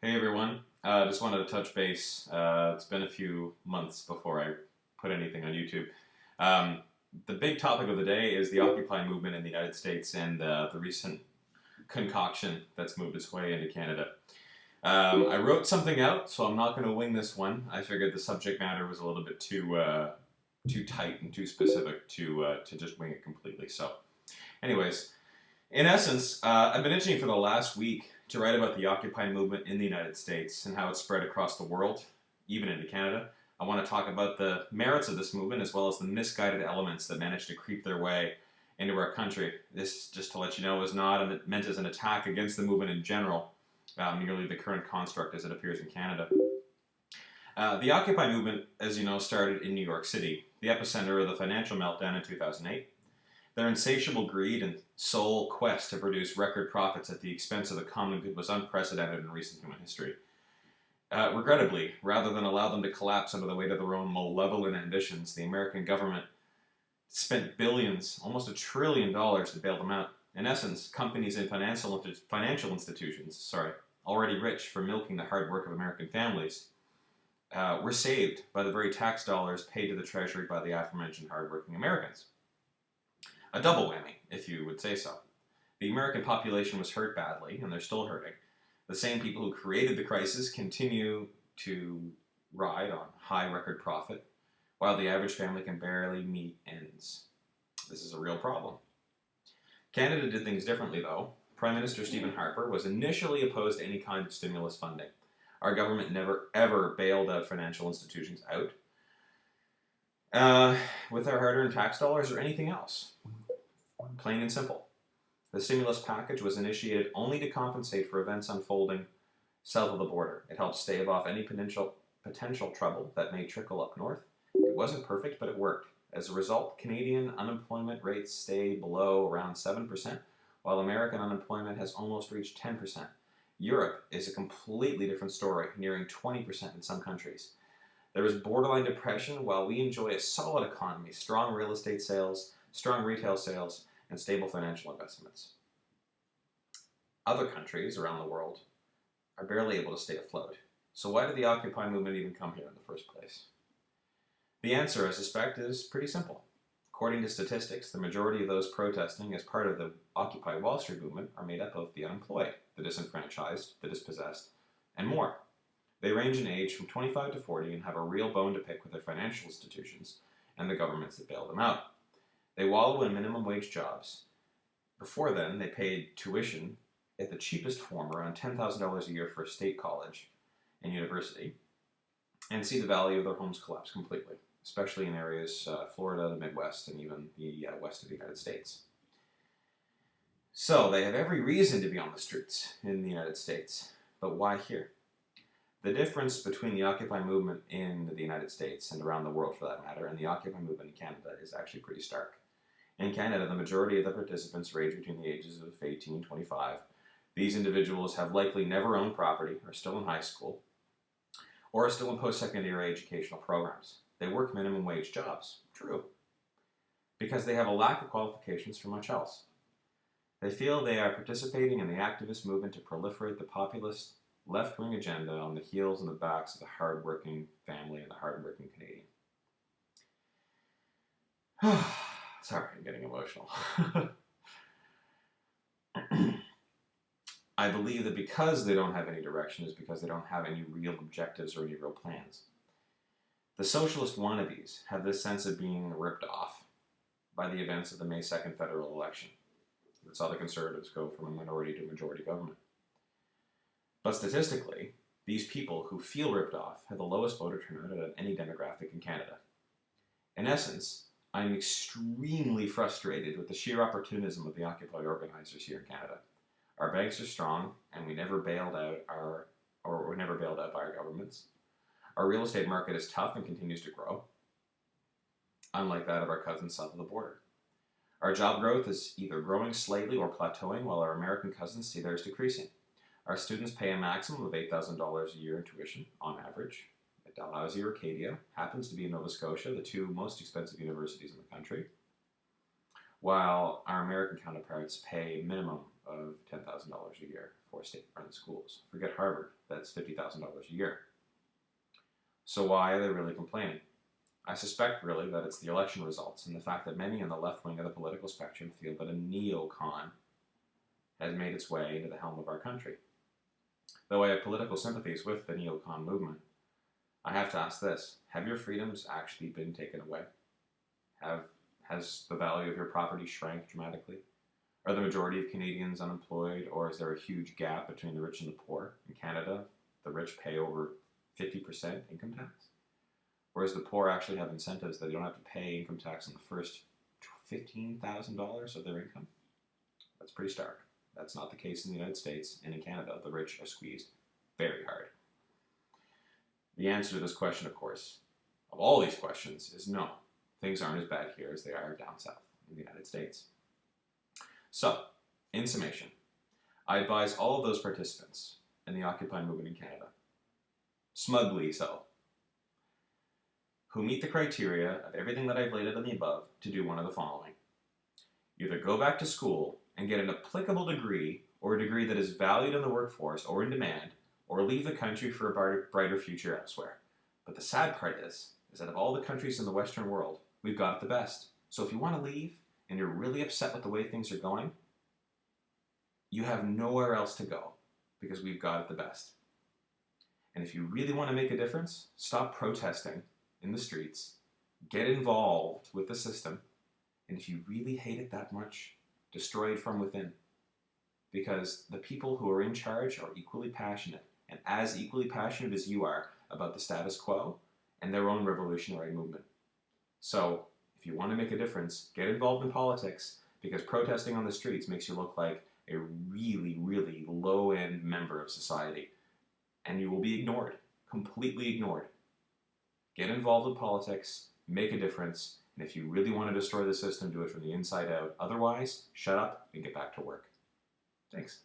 Hey everyone, just wanted to touch base. It's been a few months before I put anything on YouTube. Um, the big topic of the day is the Occupy movement in the United States and the recent concoction that's moved its way into Canada. I wrote something out, so I'm not going to wing this one. I figured the subject matter was a little bit too tight and too specific to just wing it completely. So, anyways, in essence, I've been itching for the last week to write about the Occupy movement in the United States and how it's spread across the world, even into Canada. I want to talk about the merits of this movement as well as the misguided elements that managed to creep their way into our country. This, just to let you know, is not meant as an attack against the movement in general, merely the current construct as it appears in Canada. The Occupy movement, as you know, started in New York City, the epicenter of the financial meltdown in 2008. Their insatiable greed and sole quest to produce record profits at the expense of the common good was unprecedented in recent human history. Regrettably, rather than allow them to collapse under the weight of their own malevolent ambitions, the American government spent billions, almost $1 trillion, to bail them out. In essence, companies and financial institutions, already rich for milking the hard work of American families, were saved by the very tax dollars paid to the Treasury by the aforementioned hardworking Americans. A double whammy, if you would say so. The American population was hurt badly, and they're still hurting. The same people who created the crisis continue to ride on high record profit, while the average family can barely meet ends. This is a real problem. Canada did things differently, though. Prime Minister Stephen Harper was initially opposed to any kind of stimulus funding. Our government never, ever bailed out financial institutions out with our hard-earned tax dollars or anything else. Plain and simple. The stimulus package was initiated only to compensate for events unfolding south of the border. It helped stave off any potential trouble that may trickle up north. It wasn't perfect, but it worked. As a result, Canadian unemployment rates stay below around 7%, while American unemployment has almost reached 10%. Europe is a completely different story, nearing 20% in some countries. There is borderline depression while we enjoy a solid economy, strong real estate sales, strong retail sales, and stable financial investments. Other countries around the world are barely able to stay afloat. So why did the Occupy movement even come here in the first place? The answer, I suspect, is pretty simple. According to statistics, the majority of those protesting as part of the Occupy Wall Street movement are made up of the unemployed, the disenfranchised, the dispossessed, and more. They range in age from 25 to 40 and have a real bone to pick with their financial institutions and the governments that bail them out. They wallow in minimum wage jobs. Before then, they paid tuition at the cheapest form, around $10,000 a year for a state college and university, and see the value of their homes collapse completely, especially in areas Florida, the Midwest, and even the west of the United States. So they have every reason to be on the streets in the United States, but why here? The difference between the Occupy movement in the United States, and around the world for that matter, and the Occupy movement in Canada is actually pretty stark. In Canada, the majority of the participants range between the ages of 18 and 25. These individuals have likely never owned property, are still in high school, or are still in post-secondary educational programs. They work minimum wage jobs. True. Because they have a lack of qualifications for much else. They feel they are participating in the activist movement to proliferate the populist left-wing agenda on the heels and the backs of the hard-working family and the hard-working Canadian. Sorry, I'm getting emotional. I believe that because they don't have any direction is because they don't have any real objectives or any real plans. The socialist wannabes have this sense of being ripped off by the events of the May 2nd federal election. That saw the Conservatives go from a minority to majority government. But statistically, these people who feel ripped off have the lowest voter turnout out of any demographic in Canada. In essence, I'm extremely frustrated with the sheer opportunism of the Occupy organizers here in Canada. Our banks are strong, and we never bailed out by our governments. Our real estate market is tough and continues to grow, unlike that of our cousins south of the border. Our job growth is either growing slightly or plateauing, while our American cousins see theirs decreasing. Our students pay a maximum of $8,000 a year in tuition, on average. At Dalhousie or Acadia, happens to be in Nova Scotia, the two most expensive universities in the country, while our American counterparts pay minimum of $10,000 a year for state-run schools. Forget Harvard, that's $50,000 a year. So why are they really complaining? I suspect really that it's the election results and the fact that many on the left wing of the political spectrum feel that a neocon has made its way into the helm of our country. Though I have political sympathies with the neocon movement, I have to ask this: have your freedoms actually been taken away? Has the value of your property shrank dramatically? Are the majority of Canadians unemployed, or is there a huge gap between the rich and the poor? In Canada, the rich pay over 50% income tax, whereas the poor actually have incentives that they don't have to pay income tax on the first $15,000 of their income. That's pretty stark. That's not the case in the United States, and in Canada, the rich are squeezed very hard. The answer to this question, of course, of all these questions, is no. Things aren't as bad here as they are down south in the United States. So, in summation, I advise all of those participants in the Occupy movement in Canada, smugly so, who meet the criteria of everything that I've laid out in the above, to do one of the following. Either go back to school and get an applicable degree, or a degree that is valued in the workforce or in demand, or leave the country for a brighter future elsewhere. But the sad part is that of all the countries in the Western world, we've got it the best. So if you want to leave and you're really upset with the way things are going, you have nowhere else to go because we've got it the best. And if you really want to make a difference, stop protesting in the streets, get involved with the system, and if you really hate it that much, destroy it from within. Because the people who are in charge are equally passionate, and as equally passionate as you are about the status quo and their own revolutionary movement. So, if you want to make a difference, get involved in politics, because protesting on the streets makes you look like a really, really low-end member of society. And you will be ignored, completely ignored. Get involved in politics, make a difference, and if you really want to destroy the system, do it from the inside out. Otherwise, shut up and get back to work. Thanks.